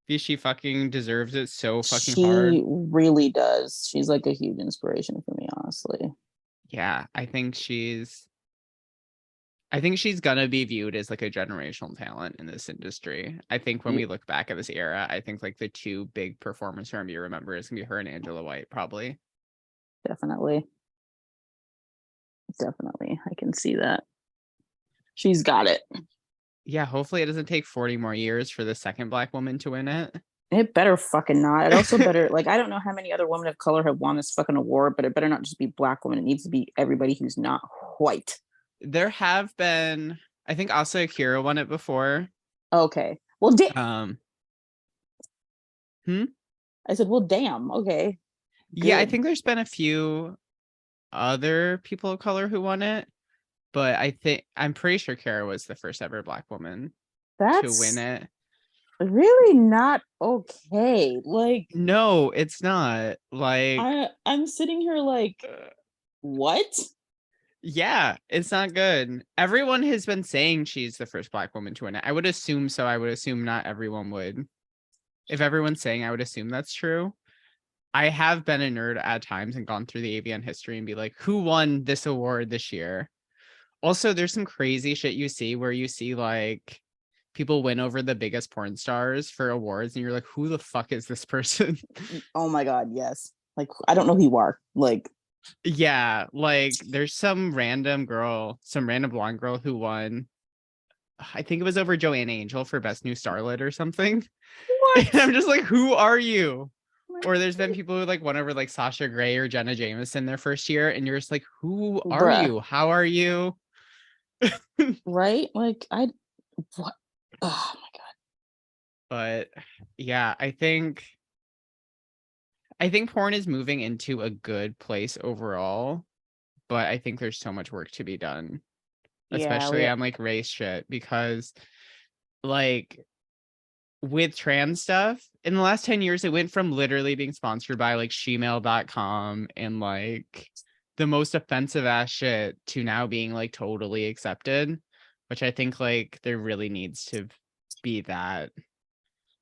because she fucking deserves it so fucking hard. she really does. She's like a huge inspiration for me, honestly. Yeah, I think she's gonna be viewed as like a generational talent in this industry. I think when Yeah, we look back at this era, I think like the two big performers from you remember is gonna be her and Angela White, probably. definitely. Definitely. I can see that. She's got it. Yeah, hopefully it doesn't take 40 more years for the second Black woman to win it. It better fucking not. It also better, like, I don't know how many other women of color have won this fucking award, but it better not just be Black women. It needs to be everybody who's not white. There have been, I think Asa Akira won it before. Okay. Well, damn. Hmm? I said, well, damn. Okay. Yeah, I Good. think there's been a few other people of color who won it, but I'm pretty sure Kara was the first ever Black woman to win That's it. really not okay. Like, No, it's not. Like, I'm sitting here like, what? yeah, it's not good. Everyone has been saying she's the first Black woman to win it. I would assume so. I would assume not everyone would. If everyone's saying, I would assume that's true. I have been a nerd at times and gone through the AVN history and be like, who won this award this year? Also, there's some crazy shit you see where you see like people win over the biggest porn stars for awards and you're like, who the fuck is this person? Oh my God, yes. Like, I don't know who you are. Like, Yeah, like there's some random blonde girl who won. I think it was over Joanna Angel for Best New Starlet or something. what? And I'm just like, who are you? Or there's been people who like won over like Sasha Grey or Jenna Jameson their first year, and you're just like, who are Bruh. you? How are you? Right? Like, what? Oh my God. But yeah, I think porn is moving into a good place overall, but I think there's so much work to be done, especially Yeah, on like race shit, because like with trans stuff in the last 10 years, it went from literally being sponsored by like shemale.com and like the most offensive ass shit to now being like totally accepted, which I think like there really needs to be that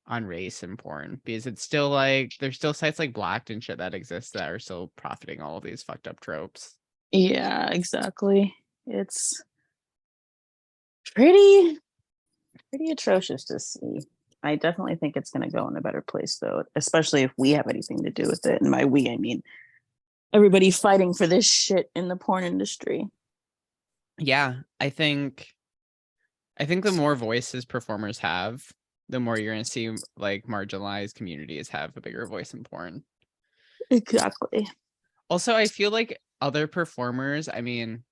on race and porn, because it's still like there's still sites like Blacked and shit that exist that are still profiting all of these fucked up tropes. yeah, exactly. It's pretty atrocious to see. I definitely think it's going to go in a better place, though, especially if we have anything to do with it. And by we, I mean everybody fighting for this shit in the porn industry. Yeah, I think the more voices performers have, the more you're going to see like marginalized communities have a bigger voice in porn. Exactly. Also, I feel like other performers, I mean,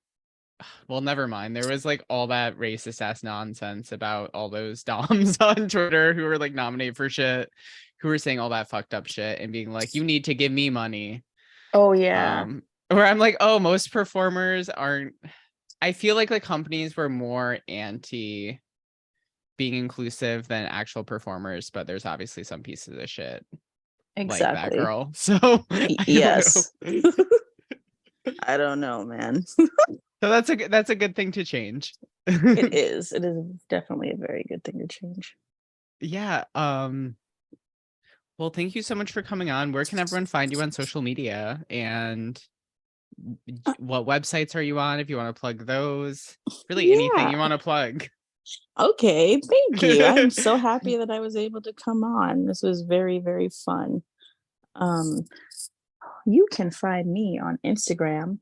well, never mind. There was like all that racist ass nonsense about all those doms on Twitter who were like nominated for shit, who were saying all that fucked up shit and being like, you need to give me money. Oh yeah. Where I'm like, oh, most performers aren't. I feel like the companies were more anti being inclusive than actual performers, but there's obviously some pieces of shit like that Exactly. girl. So I Yes. don't know. I don't know, man. So that's a good thing to change. It is. It is definitely a very good thing to change. Yeah. Well, thank you so much for coming on. Where can everyone find you on social media? And what websites are you on if you want to plug those? Really anything Yeah. you want to plug. Okay. Thank you. I'm so happy that I was able to come on. This was very, very fun. Um, you can find me on Instagram,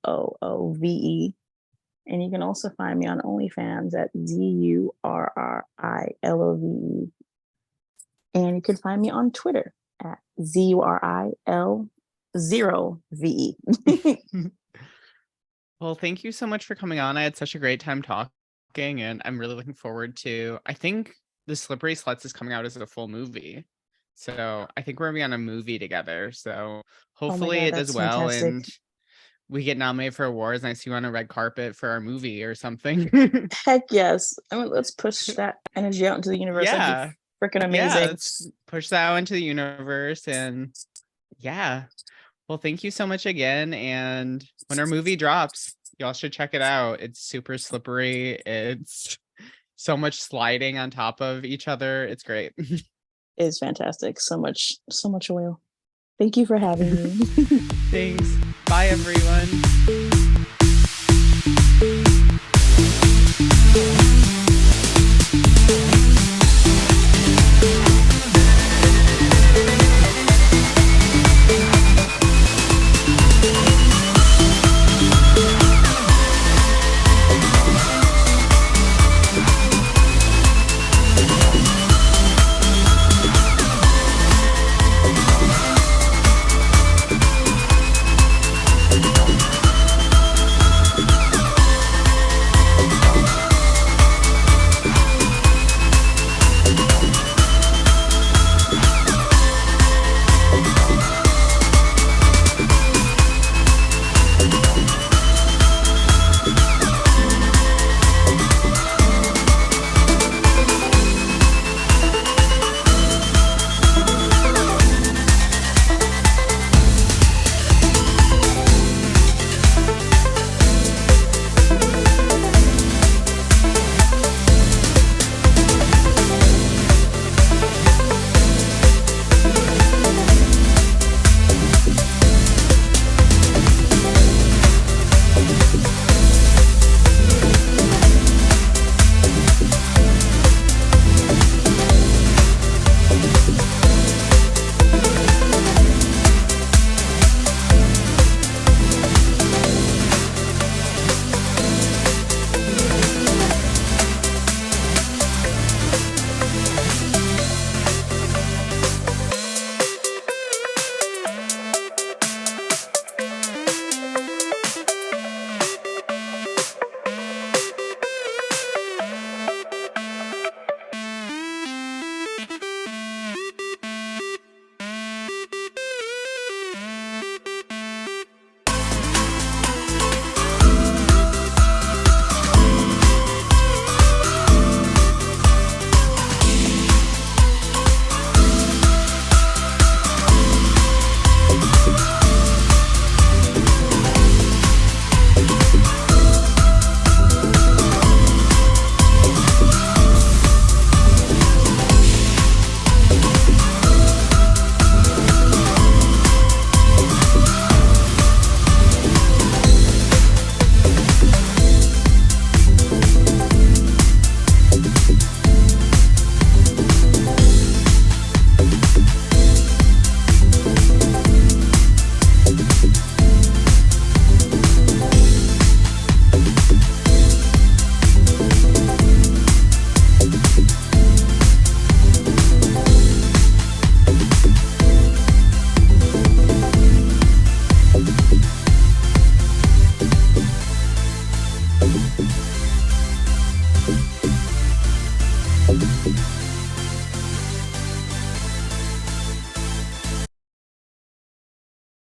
ZUREELOOVE. And you can also find me on OnlyFans at ZURRILOVE. And you can find me on Twitter at ZURIL0VE. Well, thank you so much for coming on. I had such a great time talking, and I'm really looking forward to. I think The Slippery Sluts is coming out as a full movie. So I think we're gonna be on a movie together. So Oh my hopefully God, it does that's well fantastic. and we get nominated for awards and I see you on a red carpet for our movie or something. Heck yes. I mean, let's push that energy out into the universe. That'd be Yeah. freaking Yeah. amazing. Let's push that out into the universe. And yeah. Well, thank you so much again. And when our movie drops, y'all should check it out. It's super slippery. It's so much sliding on top of each other. It's great. It's fantastic. So much oil. Thank you for having me. Thanks. Bye, everyone.